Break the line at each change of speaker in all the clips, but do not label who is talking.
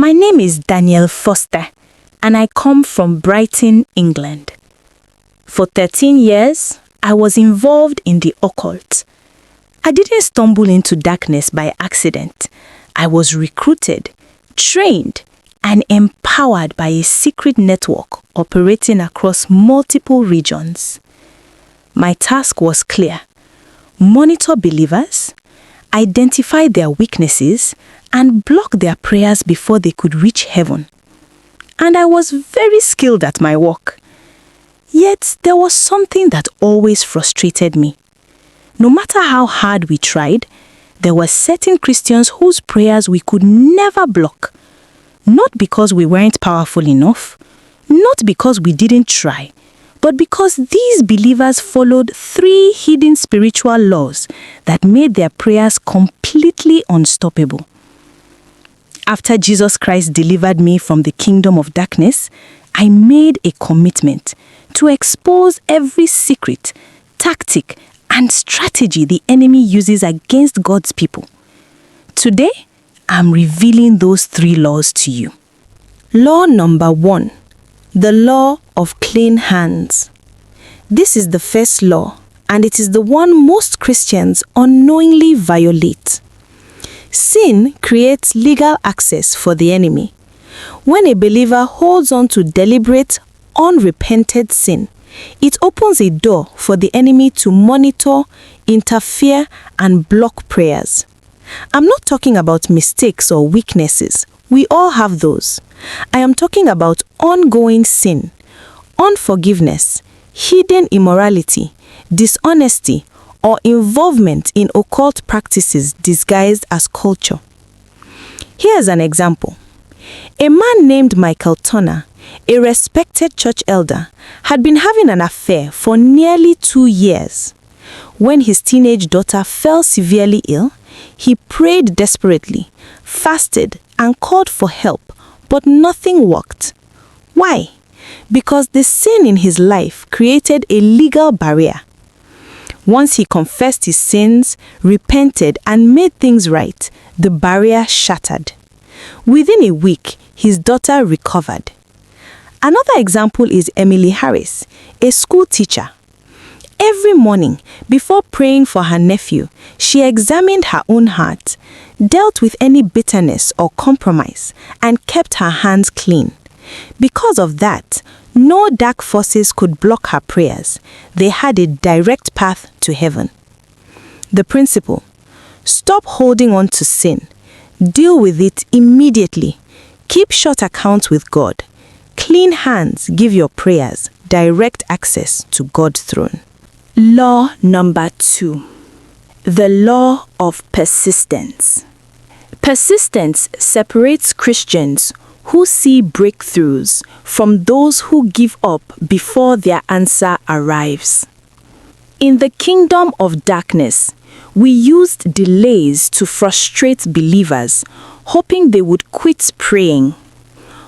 My name is Daniel Foster, and I come from Brighton, England. For 13 years, I was involved in the occult. I didn't stumble into darkness by accident. I was recruited, trained, and empowered by a secret network operating across multiple regions. My task was clear: monitor believers, identify their weaknesses, and block their prayers before they could reach heaven. And I was very skilled at my work. Yet there was something that always frustrated me. No matter how hard we tried, there were certain Christians whose prayers we could never block. Not because we weren't powerful enough, not because we didn't try, but because these believers followed 3 hidden spiritual laws that made their prayers completely unstoppable. After Jesus Christ delivered me from the kingdom of darkness, I made a commitment to expose every secret, tactic, and strategy the enemy uses against God's people. Today, I'm revealing those 3 laws to you. Law number 1. The law of clean hands. This is the first law, and it is the one most Christians unknowingly violate. Sin creates legal access for the enemy. When a believer holds on to deliberate, unrepented sin, it opens a door for the enemy to monitor, interfere, and block prayers. I'm not talking about mistakes or weaknesses. We all have those. I am talking about ongoing sin, unforgiveness, hidden immorality, dishonesty, or involvement in occult practices disguised as culture. Here's an example. A man named Michael Turner, a respected church elder, had been having an affair for nearly 2 years. When his teenage daughter fell severely ill, he prayed desperately, fasted, and called for help, but nothing worked. Why? Because the sin in his life created a legal barrier. Once he confessed his sins, repented, and made things right, the barrier shattered. Within a week, his daughter recovered. Another example is Emily Harris, a school teacher. Every morning, before praying for her nephew, she examined her own heart, dealt with any bitterness or compromise, and kept her hands clean. Because of that, no dark forces could block her prayers. They had a direct path to heaven. The principle: stop holding on to sin. Deal with it immediately. Keep short accounts with God. Clean hands give your prayers direct access to God's throne. Law number 2. The law of persistence. Persistence separates Christians who see breakthroughs from those who give up before their answer arrives. In the kingdom of darkness, we used delays to frustrate believers, hoping they would quit praying.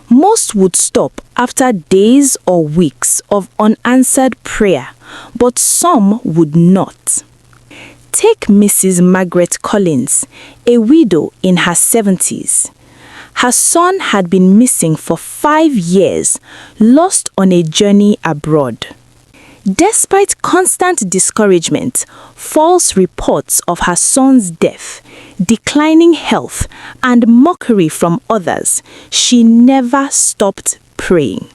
Most would stop after days or weeks of unanswered prayer, but some would not. Take Mrs. Margaret Collins, a widow in her 70s. Her son had been missing for 5 years, lost on a journey abroad. Despite constant discouragement, false reports of her son's death, declining health, and mockery from others, she never stopped praying.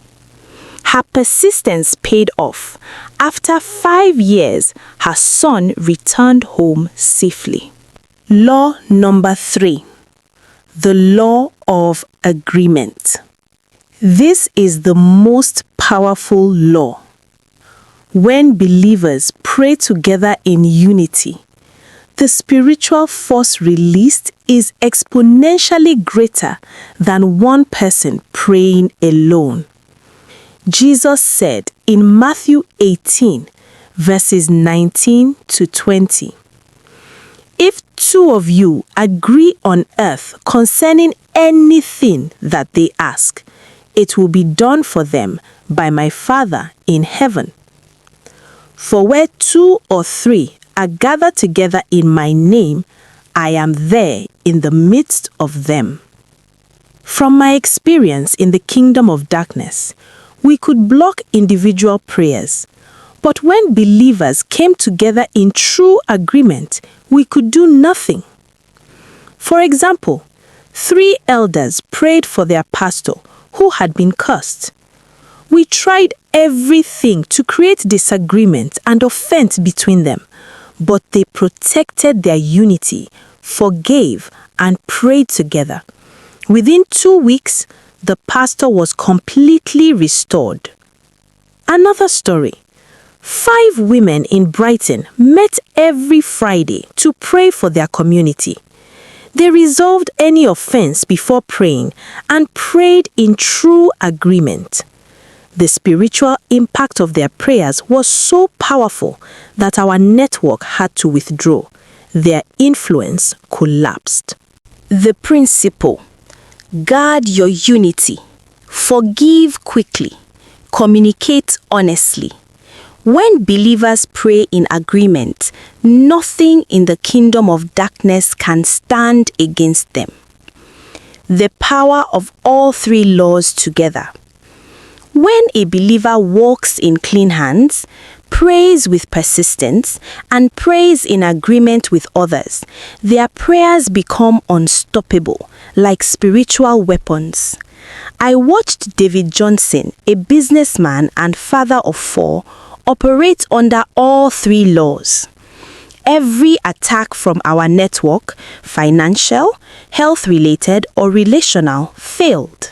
Her persistence paid off. After 5 years, her son returned home safely. Law number 3. The law of agreement. This is the most powerful law. When believers pray together in unity, the spiritual force released is exponentially greater than one person praying alone. Jesus said in Matthew 18, verses 19 to 20, "If 2 of you agree on earth concerning anything that they ask, it will be done for them by my Father in heaven. For where 2 or 3 are gathered together in my name, I am there in the midst of them."
From my experience in the kingdom of darkness, we could block individual prayers, but when believers came together in true agreement, we could do nothing. For example, 3 elders prayed for their pastor who had been cursed. We tried everything to create disagreement and offense between them, but they protected their unity, forgave, and prayed together. Within 2 weeks, the pastor was completely restored. Another story. 5 women in Brighton met every Friday to pray for their community. They resolved any offense before praying and prayed in true agreement. The spiritual impact of their prayers was so powerful that our network had to withdraw. Their influence collapsed.
The principle: guard your unity, forgive quickly, communicate honestly. When believers pray in agreement, nothing in the kingdom of darkness can stand against them. The power of all 3 laws together. When a believer walks in clean hands, prays with persistence, and prays in agreement with others, their prayers become unstoppable, like spiritual weapons. I watched David Johnson, a businessman and father of 4, operate under all 3 laws. Every attack from our network, financial, health-related, or relational, failed.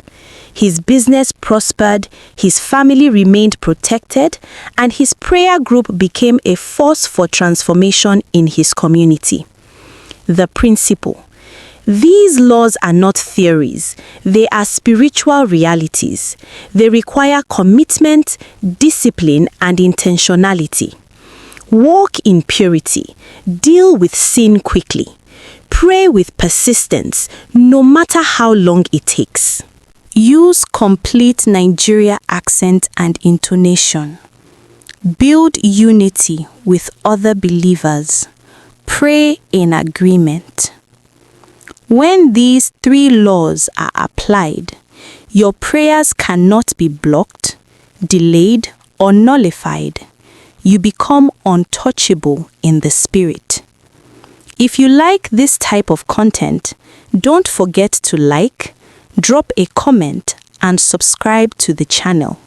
His business prospered, his family remained protected, and his prayer group became a force for transformation in his community. The principle: these laws are not theories, they are spiritual realities. They require commitment, discipline, and intentionality. Walk in purity, deal with sin quickly, pray with persistence, no matter how long it takes. Use complete Nigeria accent and intonation. Build unity with other believers. Pray in agreement. When these 3 laws are applied, your prayers cannot be blocked, delayed, or nullified. You become untouchable in the spirit. If you like this type of content, don't forget to like, drop a comment, and subscribe to the channel.